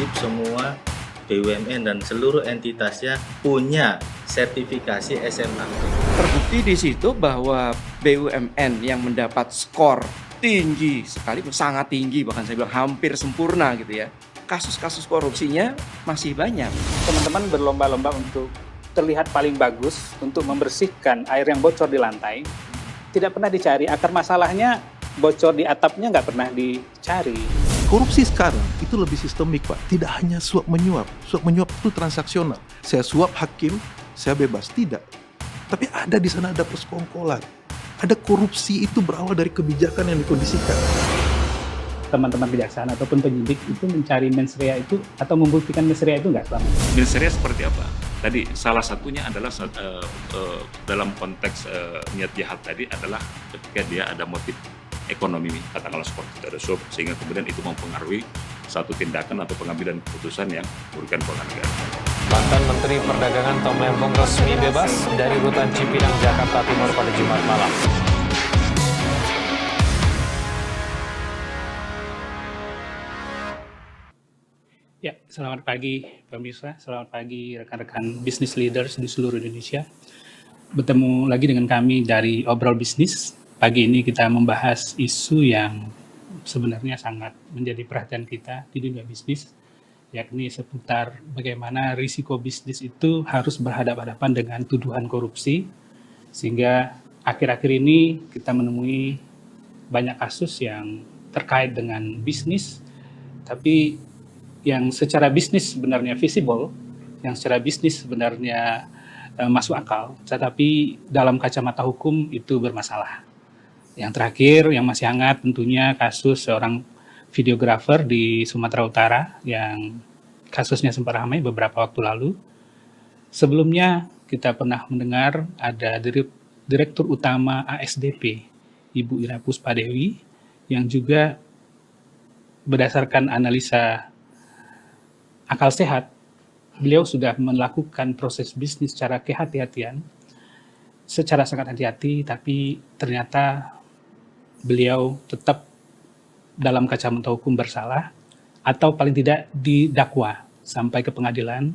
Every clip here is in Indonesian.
wajib semua BUMN dan seluruh entitasnya punya sertifikasi SMA. Terbukti di situ bahwa BUMN yang mendapat skor tinggi sekali, sangat tinggi, bahkan saya bilang hampir sempurna gitu ya. Kasus-kasus korupsinya masih banyak. Teman-teman berlomba-lomba untuk terlihat paling bagus, untuk membersihkan air yang bocor di lantai. Tidak pernah dicari, akar masalahnya bocor di atapnya nggak pernah dicari. Korupsi sekarang itu lebih sistemik, Pak. Tidak hanya suap menyuap. Suap menyuap itu transaksional. Saya suap hakim, saya bebas. Tidak. Tapi ada di sana ada persekongkolan. Ada korupsi itu berawal dari kebijakan yang dikondisikan. Teman-teman kejaksaan ataupun penyidik itu mencari mens rea itu atau membuktikan mens rea itu nggak selama. Mens rea seperti apa? Tadi salah satunya adalah dalam konteks niat jahat tadi adalah ketika dia ada motif ekonomi, katakanlah seperti ada suap, sehingga kemudian itu mempengaruhi satu tindakan atau pengambilan keputusan yang merugikan keuangan negara. Mantan Menteri Perdagangan Tom Lembong resmi bebas dari rutan Cipinang, Jakarta Timur pada Jumat malam. Ya, selamat pagi pemirsa, selamat pagi rekan-rekan business leaders di seluruh Indonesia. Bertemu lagi dengan kami dari Obrol Bisnis. Pagi ini kita membahas isu yang sebenarnya sangat menjadi perhatian kita di dunia bisnis, yakni seputar bagaimana risiko bisnis itu harus berhadapan-hadapan dengan tuduhan korupsi, sehingga akhir-akhir ini kita menemui banyak kasus yang terkait dengan bisnis, tapi yang secara bisnis sebenarnya visible, yang secara bisnis sebenarnya masuk akal, tetapi dalam kacamata hukum itu bermasalah. Yang terakhir, yang masih hangat tentunya kasus seorang videografer di Sumatera Utara yang kasusnya sempat ramai beberapa waktu lalu. Sebelumnya kita pernah mendengar ada Direktur Utama ASDP, Ibu Ira Puspadewi, yang juga berdasarkan analisa akal sehat, beliau sudah melakukan proses bisnis secara kehati-hatian, secara sangat hati-hati, tapi ternyata beliau tetap dalam kacamata hukum bersalah, atau paling tidak didakwa sampai ke pengadilan,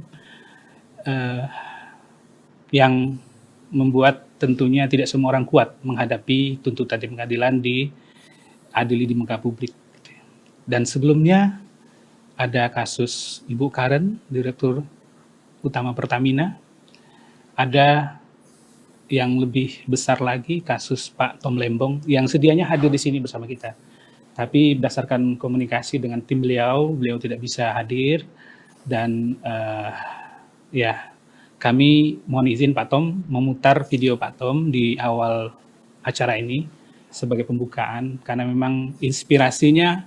yang membuat tentunya tidak semua orang kuat menghadapi tuntutan di pengadilan, diadili di muka publik. Dan sebelumnya ada kasus Ibu Karen, Direktur Utama Pertamina. Ada yang lebih besar lagi kasus Pak Tom Lembong yang sedianya hadir di sini bersama kita. Tapi berdasarkan komunikasi dengan tim beliau tidak bisa hadir. Dan kami mohon izin Pak Tom memutar video Pak Tom di awal acara ini sebagai pembukaan, karena memang inspirasinya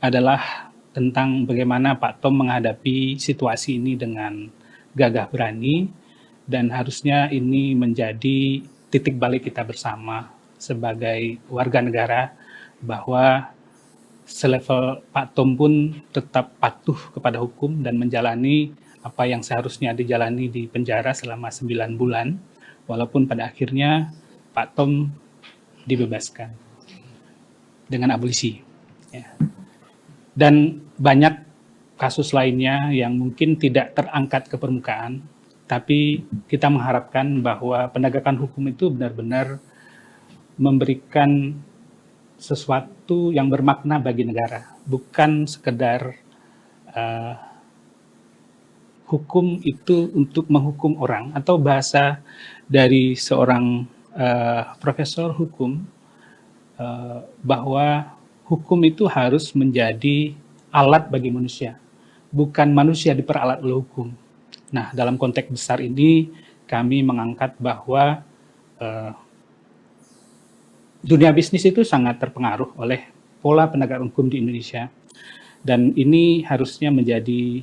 adalah tentang bagaimana Pak Tom menghadapi situasi ini dengan gagah berani, dan harusnya ini menjadi titik balik kita bersama sebagai warga negara, bahwa selevel Pak Tom pun tetap patuh kepada hukum dan menjalani apa yang seharusnya dijalani di penjara selama 9 bulan, walaupun pada akhirnya Pak Tom dibebaskan dengan abolisi. Ya. Dan banyak kasus lainnya yang mungkin tidak terangkat ke permukaan, tapi kita mengharapkan bahwa penegakan hukum itu benar-benar memberikan sesuatu yang bermakna bagi negara, bukan sekedar hukum itu untuk menghukum orang, atau bahasa dari seorang profesor hukum, bahwa hukum itu harus menjadi alat bagi manusia, bukan manusia diperalat oleh hukum. Nah, dalam konteks besar ini kami mengangkat bahwa dunia bisnis itu sangat terpengaruh oleh pola penegakan hukum di Indonesia, dan ini harusnya menjadi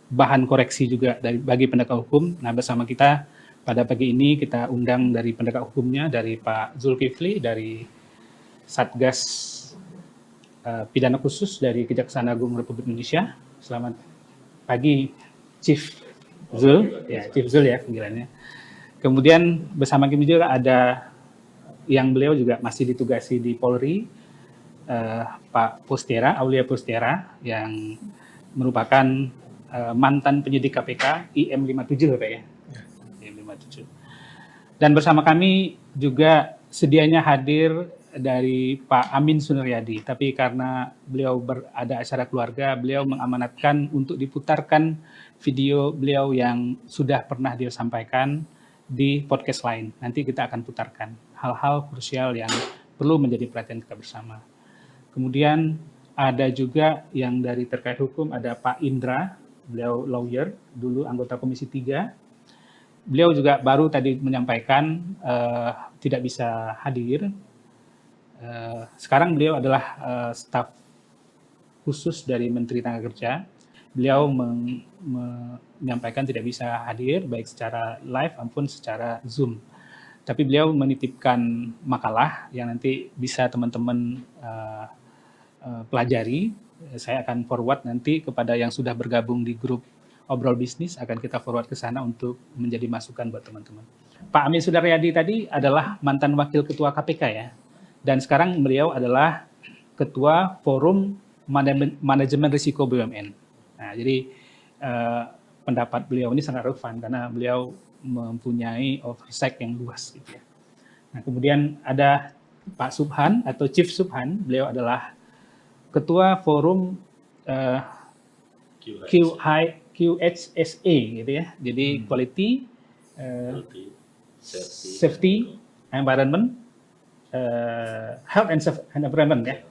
bahan koreksi juga bagi penegak hukum. Nah, bersama kita pada pagi ini kita undang dari penegak hukumnya, dari Pak Zulkifli dari Satgas Pidana Khusus dari Kejaksaan Agung Republik Indonesia. Selamat pagi, Chief Zul, ya Chief Zul ya panggilannya. Kemudian bersama kami juga ada yang beliau juga masih ditugasi di Polri, Pak Pustera, Aulia Pustera, yang merupakan mantan penyidik KPK IM57 Pak ya. IM57. Dan bersama kami juga sedianya hadir dari Pak Amin Sunaryadi, tapi karena beliau ada acara keluarga, beliau mengamanatkan untuk diputarkan video beliau yang sudah pernah dia sampaikan di podcast lain. Nanti kita akan putarkan hal-hal krusial yang perlu menjadi perhatian kita bersama. Kemudian ada juga yang dari terkait hukum, ada Pak Indra, beliau lawyer, dulu anggota Komisi 3. Beliau juga baru tadi menyampaikan tidak bisa hadir. Sekarang beliau adalah staf khusus dari Menteri Tenaga Kerja. Beliau menyampaikan tidak bisa hadir baik secara live maupun secara Zoom. Tapi beliau menitipkan makalah yang nanti bisa teman-teman pelajari. Saya akan forward nanti kepada yang sudah bergabung di grup Obrol Bisnis, akan kita forward ke sana untuk menjadi masukan buat teman-teman. Pak Amin Sunaryadi tadi adalah mantan Wakil Ketua KPK ya. Dan sekarang beliau adalah Ketua Forum Manajemen Risiko BUMN. Nah, jadi pendapat beliau ini sangat relevan karena beliau mempunyai oversight yang luas gitu ya. Nah, kemudian ada Pak Subhan atau Chief Subhan, beliau adalah Ketua Forum QHSE gitu ya. Jadi Quality, Safety, Environment, Health and Environment ya.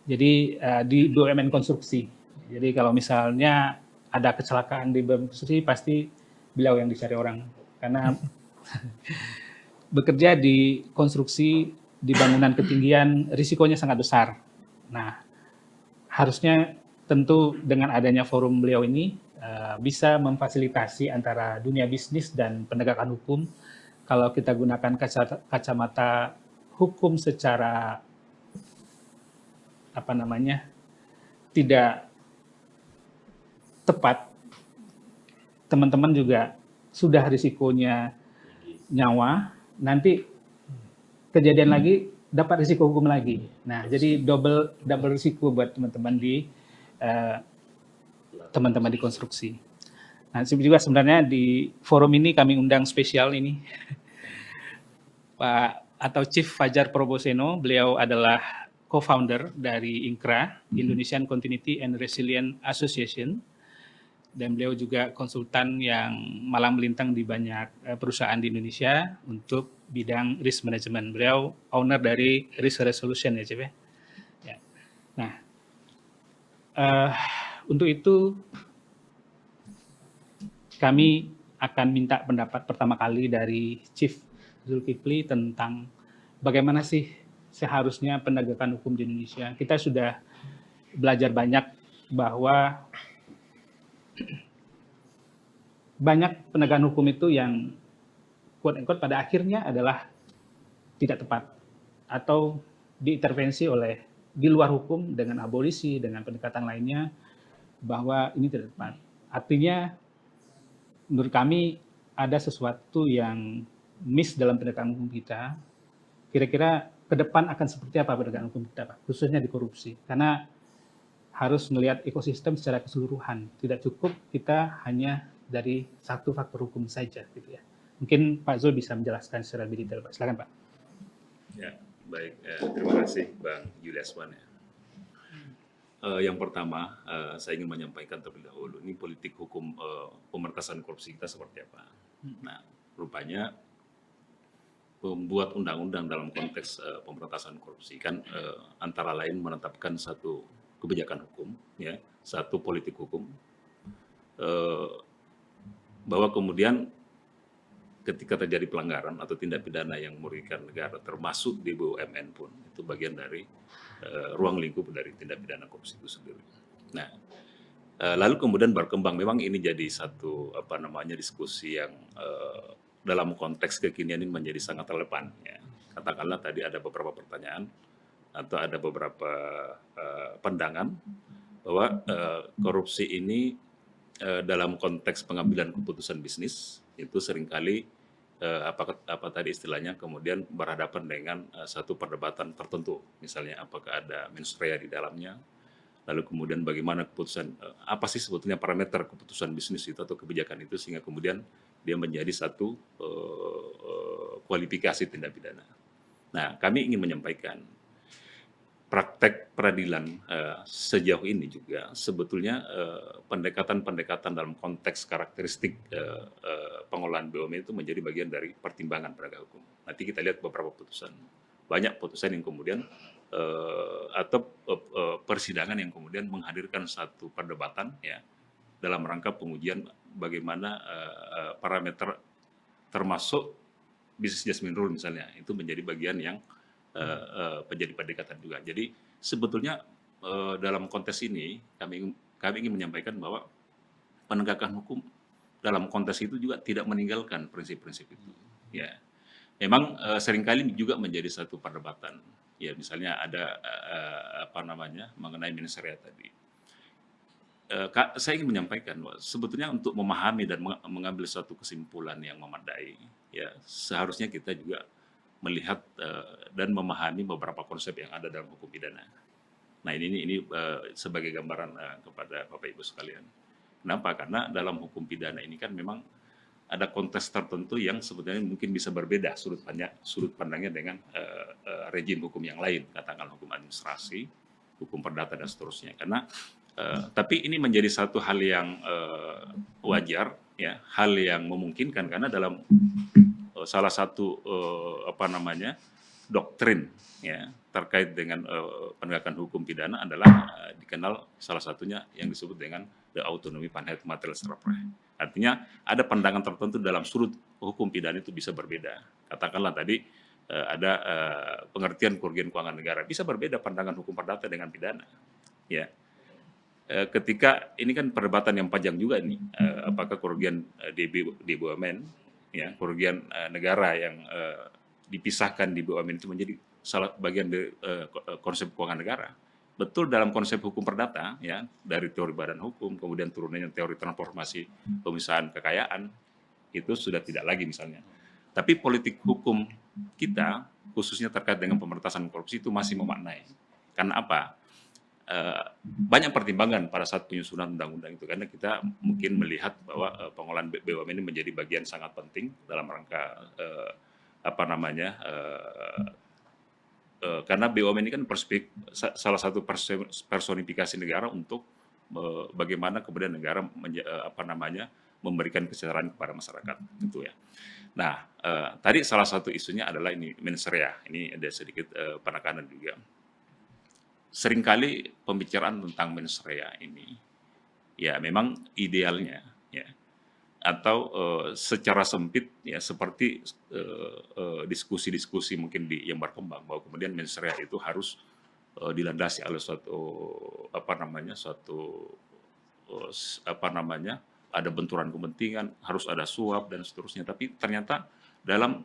Jadi di BUMN konstruksi. Jadi kalau misalnya ada kecelakaan di BUMN konstruksi pasti beliau yang dicari orang karena bekerja di konstruksi di bangunan ketinggian risikonya sangat besar. Nah, harusnya tentu dengan adanya forum beliau ini bisa memfasilitasi antara dunia bisnis dan penegakan hukum. Kalau kita gunakan kacamata hukum secara tidak tepat, teman-teman juga sudah risikonya nyawa, nanti kejadian lagi dapat risiko hukum lagi. Nah, jadi double risiko buat teman-teman di konstruksi. Nah, juga sebenarnya di forum ini kami undang spesial ini Pak atau Chief Fajar Proboseno. Beliau adalah co-founder dari INCRA, Indonesian Continuity and Resilient Association, dan beliau juga konsultan yang malang melintang di banyak perusahaan di Indonesia untuk bidang risk management. Beliau owner dari Risk Resolution ya, Cip ya. Nah, untuk itu kami akan minta pendapat pertama kali dari Chief Zulkifli tentang bagaimana sih seharusnya penegakan hukum di Indonesia. Kita sudah belajar banyak bahwa banyak penegakan hukum itu yang quote-unquote pada akhirnya adalah tidak tepat atau diintervensi oleh di luar hukum dengan abolisi, dengan pendekatan lainnya, bahwa ini tidak tepat. Artinya menurut kami ada sesuatu yang miss dalam penegakan hukum kita. Kira-kira ke depan akan seperti apa penegakan hukum kita, Pak? Khususnya di korupsi. Karena harus melihat ekosistem secara keseluruhan. Tidak cukup kita hanya dari satu faktor hukum saja, gitu ya. Mungkin Pak Zul bisa menjelaskan secara lebih detail, Pak. Silakan, Pak. Ya, baik. Terima kasih, Bang Juliaswan. Yang pertama, saya ingin menyampaikan terlebih dahulu, ini politik hukum pemberantasan korupsi kita seperti apa. Nah, rupanya membuat undang-undang dalam konteks pemberantasan korupsi kan antara lain menetapkan satu kebijakan hukum, ya, satu politik hukum, bahwa kemudian ketika terjadi pelanggaran atau tindak pidana yang merugikan negara, termasuk di BUMN pun, itu bagian dari ruang lingkup dari tindak pidana korupsi itu sendiri. Nah, lalu kemudian berkembang, memang ini jadi satu diskusi yang dalam konteks kekinian ini menjadi sangat relevan. Ya. Katakanlah tadi ada beberapa pertanyaan atau ada beberapa pandangan bahwa korupsi ini dalam konteks pengambilan keputusan bisnis itu seringkali apa tadi istilahnya kemudian berhadapan dengan satu perdebatan tertentu, misalnya apakah ada mens rea di dalamnya lalu kemudian bagaimana keputusan, apa sih sebetulnya parameter keputusan bisnis itu atau kebijakan itu sehingga kemudian dia menjadi satu kualifikasi tindak pidana. Nah, kami ingin menyampaikan praktek peradilan sejauh ini juga sebetulnya pendekatan-pendekatan dalam konteks karakteristik pengolahan BUMN itu menjadi bagian dari pertimbangan penegak hukum. Nanti kita lihat beberapa putusan, banyak putusan yang kemudian atau persidangan yang kemudian menghadirkan satu perdebatan ya dalam rangka pengujian bagaimana parameter termasuk business judgment rule misalnya itu menjadi bagian yang menjadi pendekatan juga. Jadi sebetulnya dalam konteks ini kami ingin menyampaikan bahwa penegakan hukum dalam konteks itu juga tidak meninggalkan prinsip-prinsip itu. Ya, memang seringkali juga menjadi satu perdebatan. Ya, misalnya ada mengenai mens rea tadi. Saya ingin menyampaikan bahwa sebetulnya untuk memahami dan mengambil suatu kesimpulan yang memadai, ya seharusnya kita juga melihat dan memahami beberapa konsep yang ada dalam hukum pidana. Nah ini sebagai gambaran kepada Bapak Ibu sekalian. Kenapa? Karena dalam hukum pidana ini kan memang ada konteks tertentu yang sebetulnya mungkin bisa berbeda sudut pandangnya dengan rejim hukum yang lain, katakanlah hukum administrasi, hukum perdata dan seterusnya. Karena tapi ini menjadi satu hal yang wajar, ya, hal yang memungkinkan karena dalam salah satu doktrin ya terkait dengan penegakan hukum pidana adalah dikenal salah satunya yang disebut dengan the autonomy panheit materialis repre. Artinya ada pandangan tertentu dalam sudut hukum pidana itu bisa berbeda. Katakanlah tadi ada pengertian kerugian keuangan negara bisa berbeda pandangan hukum perdata dengan pidana. Ya. Ketika ini kan perdebatan yang panjang juga nih, apakah kerugian di BUMN, ya kerugian negara yang dipisahkan di BUMN itu menjadi salah bagian dari konsep keuangan negara. Betul dalam konsep hukum perdata, ya dari teori badan hukum, kemudian turunannya teori transformasi pemisahan kekayaan itu sudah tidak lagi misalnya. Tapi politik hukum kita khususnya terkait dengan pemberantasan korupsi itu masih memaknai. Karena apa? Banyak pertimbangan pada saat penyusunan undang-undang itu karena kita mungkin melihat bahwa pengolahan BUMN ini menjadi bagian sangat penting dalam rangka karena BUMN ini kan salah satu personifikasi negara untuk bagaimana kemudian negara memberikan kesejahteraan kepada masyarakat gitu ya. Nah, tadi salah satu isunya adalah ini mens rea. Ini ada sedikit penekanan juga. Seringkali pembicaraan tentang mens rea ini ya memang idealnya ya atau secara sempit ya seperti diskusi-diskusi mungkin yang berkembang bahwa kemudian mens rea itu harus dilandasi oleh ada benturan kepentingan, harus ada suap dan seterusnya. Tapi ternyata dalam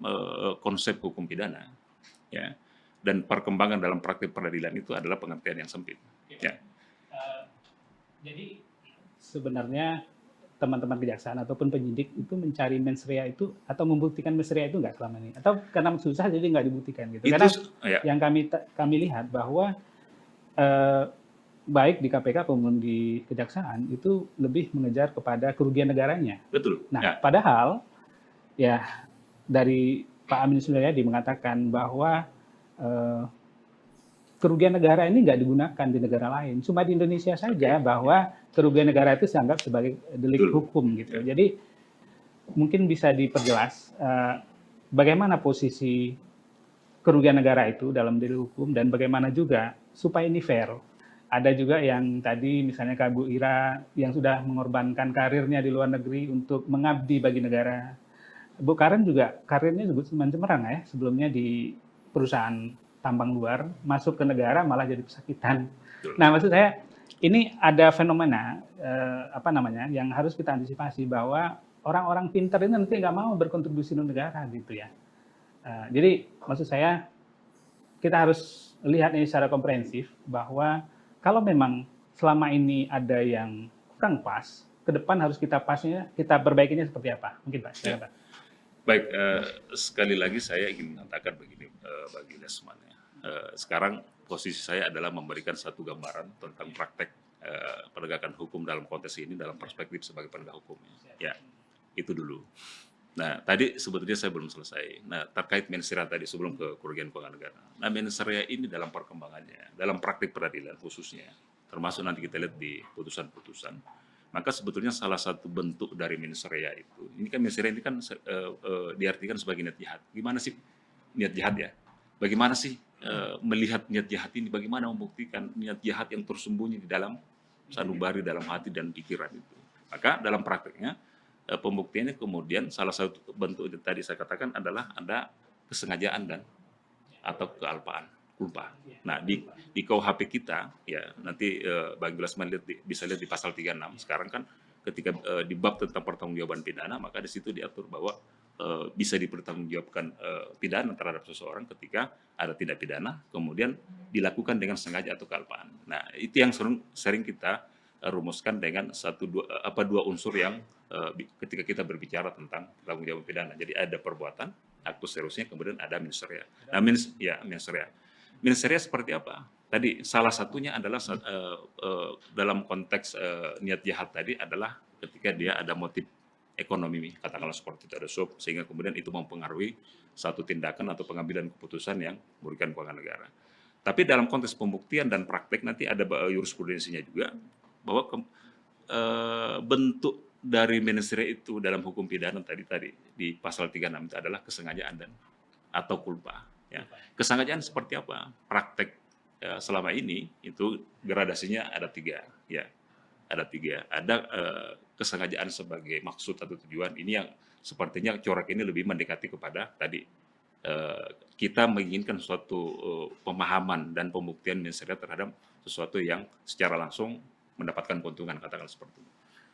konsep hukum pidana ya dan perkembangan dalam praktik peradilan itu adalah pengertian yang sempit. Ya. Jadi sebenarnya teman-teman kejaksaan ataupun penyidik itu mencari mens rea itu atau membuktikan mens rea itu nggak selama ini? Atau karena susah jadi nggak dibuktikan gitu? Karena yang kami lihat bahwa baik di KPK maupun di kejaksaan itu lebih mengejar kepada kerugian negaranya. Betul. Nah, padahal ya dari Pak Amin Sunaryadi mengatakan bahwa kerugian negara ini nggak digunakan di negara lain, cuma di Indonesia saja bahwa kerugian negara itu dianggap sebagai delik hukum gitu. Jadi mungkin bisa diperjelas bagaimana posisi kerugian negara itu dalam delik hukum dan bagaimana juga supaya ini fair. Ada juga yang tadi misalnya Kak Bu Ira yang sudah mengorbankan karirnya di luar negeri untuk mengabdi bagi negara. Bu Karen juga karirnya cuman cemerlang ya, sebelumnya di perusahaan tambang luar, masuk ke negara malah jadi pesakitan. Nah, maksud saya ini ada fenomena yang harus kita antisipasi bahwa orang-orang pintar ini nanti nggak mau berkontribusi untuk negara gitu ya. Jadi maksud saya kita harus lihat ini secara komprehensif bahwa kalau memang selama ini ada yang kurang pas, ke depan harus kita perbaikinya seperti apa? Mungkin Pak. Ya. Baik, sekali lagi saya ingin mengatakan begini bagi Lesman ya. Sekarang posisi saya adalah memberikan satu gambaran tentang praktek penegakan hukum dalam konteks ini dalam perspektif sebagai penegak hukum. Ya, itu dulu. Nah, tadi sebetulnya saya belum selesai. Nah, terkait mens rea tadi sebelum ke kerugian keuangan negara. Nah, mens rea ini dalam perkembangannya, dalam praktik peradilan khususnya, termasuk nanti kita lihat di putusan-putusan, maka sebetulnya salah satu bentuk dari mens rea itu, ini kan mens rea ini kan diartikan sebagai niat jahat. Gimana sih niat jahat ya? Bagaimana sih melihat niat jahat ini? Bagaimana membuktikan niat jahat yang tersembunyi di dalam sanubari, dalam hati dan pikiran itu? Maka dalam prakteknya, pembuktiannya kemudian salah satu bentuk itu tadi saya katakan adalah ada kesengajaan dan atau kealpaan, culpa. Nah, di KUHP kita ya nanti Bang Glasman bisa lihat di pasal 36 sekarang kan ketika di bab tentang pertanggungjawaban pidana, maka di situ diatur bahwa bisa dipertanggungjawabkan pidana terhadap seseorang ketika ada tindak pidana kemudian dilakukan dengan sengaja atau kealpaan. Nah, itu yang sering kita rumuskan dengan dua unsur yang ketika kita berbicara tentang pertanggungjawaban pidana. Jadi ada perbuatan, aktus seterusnya, kemudian ada mens rea. Nah, mens rea. Mens rea seperti apa? Tadi salah satunya adalah dalam konteks niat jahat tadi adalah ketika dia ada motif ekonomi, katakanlah seperti itu, ada suap, sehingga kemudian itu mempengaruhi satu tindakan atau pengambilan keputusan yang merugikan keuangan negara. Tapi dalam konteks pembuktian dan praktek nanti ada jurisprudensinya juga, bahwa bentuk dari mens rea itu dalam hukum pidana tadi di pasal 36 itu adalah kesengajaan dan atau culpa. Ya. Kesengajaan seperti apa? Praktek selama ini itu gradasinya ada tiga. Ya. Ada tiga. Ada kesengajaan sebagai maksud atau tujuan. Ini yang sepertinya corak ini lebih mendekati kepada tadi kita menginginkan suatu pemahaman dan pembuktian mens rea terhadap sesuatu yang secara langsung mendapatkan keuntungan, katakan seperti itu.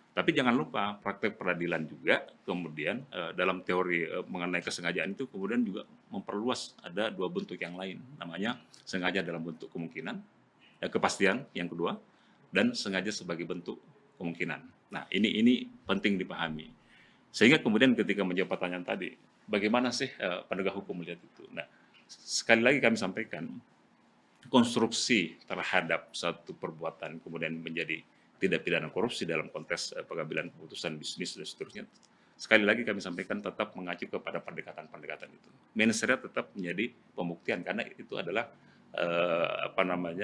Tapi jangan lupa praktek peradilan juga kemudian dalam teori mengenai kesengajaan itu kemudian juga memperluas ada dua bentuk yang lain, namanya sengaja dalam bentuk kemungkinan, kepastian yang kedua, dan sengaja sebagai bentuk kemungkinan. Nah, ini penting dipahami. Sehingga kemudian ketika menjawab pertanyaan tadi, bagaimana sih penegak hukum melihat itu? Nah, sekali lagi kami sampaikan, konstruksi terhadap satu perbuatan kemudian menjadi tidak pidana korupsi dalam konteks pengambilan keputusan bisnis dan seterusnya. Sekali lagi kami sampaikan tetap mengacu kepada pendekatan-pendekatan itu. Mens rea tetap menjadi pembuktian karena itu adalah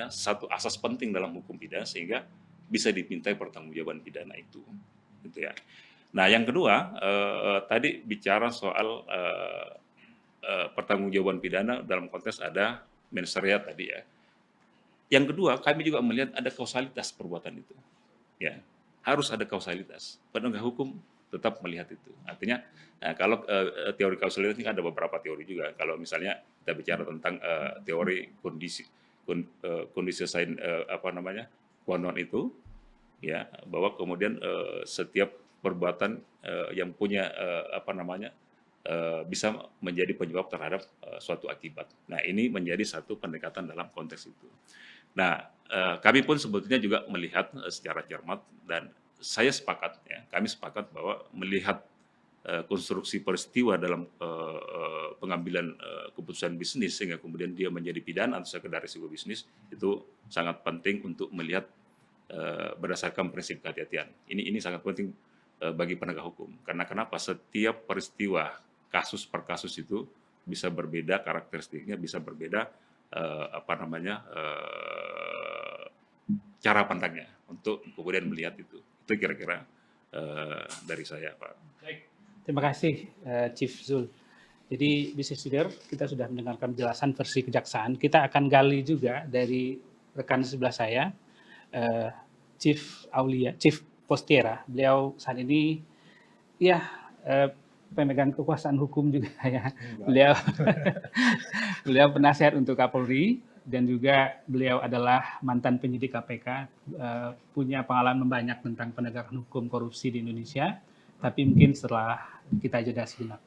satu asas penting dalam hukum pidana sehingga bisa dimintai pertanggungjawaban pidana itu. Gitu ya. Nah, yang kedua tadi bicara soal pertanggungjawaban pidana dalam konteks ada mens rea tadi ya. Yang kedua, kami juga melihat ada kausalitas perbuatan itu. Ya, harus ada kausalitas. Penegak hukum tetap melihat itu. Artinya, kalau teori kausalitas ini ada beberapa teori juga. Kalau misalnya kita bicara tentang teori kondisi sain konon itu, ya, bahwa kemudian setiap perbuatan yang punya bisa menjadi penyebab terhadap suatu akibat. Nah, ini menjadi satu pendekatan dalam konteks itu. Nah, kami pun sebetulnya juga melihat secara cermat dan saya sepakat, ya, kami sepakat bahwa melihat konstruksi peristiwa dalam pengambilan keputusan bisnis sehingga kemudian dia menjadi pidana atau sekedar risiko bisnis itu sangat penting untuk melihat berdasarkan prinsip kehati-hatian. Ini sangat penting bagi penegak hukum. Karena kenapa? Setiap peristiwa kasus per kasus itu bisa berbeda karakteristiknya, bisa berbeda cara pandangnya untuk kemudian melihat itu. Itu kira-kira dari saya, Pak. Baik, terima kasih Chief Zul. Jadi business leader, kita sudah mendengarkan penjelasan versi kejaksaan. Kita akan gali juga dari rekan sebelah saya, Chief Postiera. Beliau saat ini ya pemegang kekuasaan hukum juga ya. Beliau penasihat untuk Kapolri dan juga beliau adalah mantan penyidik KPK, punya pengalaman banyak tentang penegakan hukum korupsi di Indonesia. Tapi mungkin setelah kita jeda sejenak.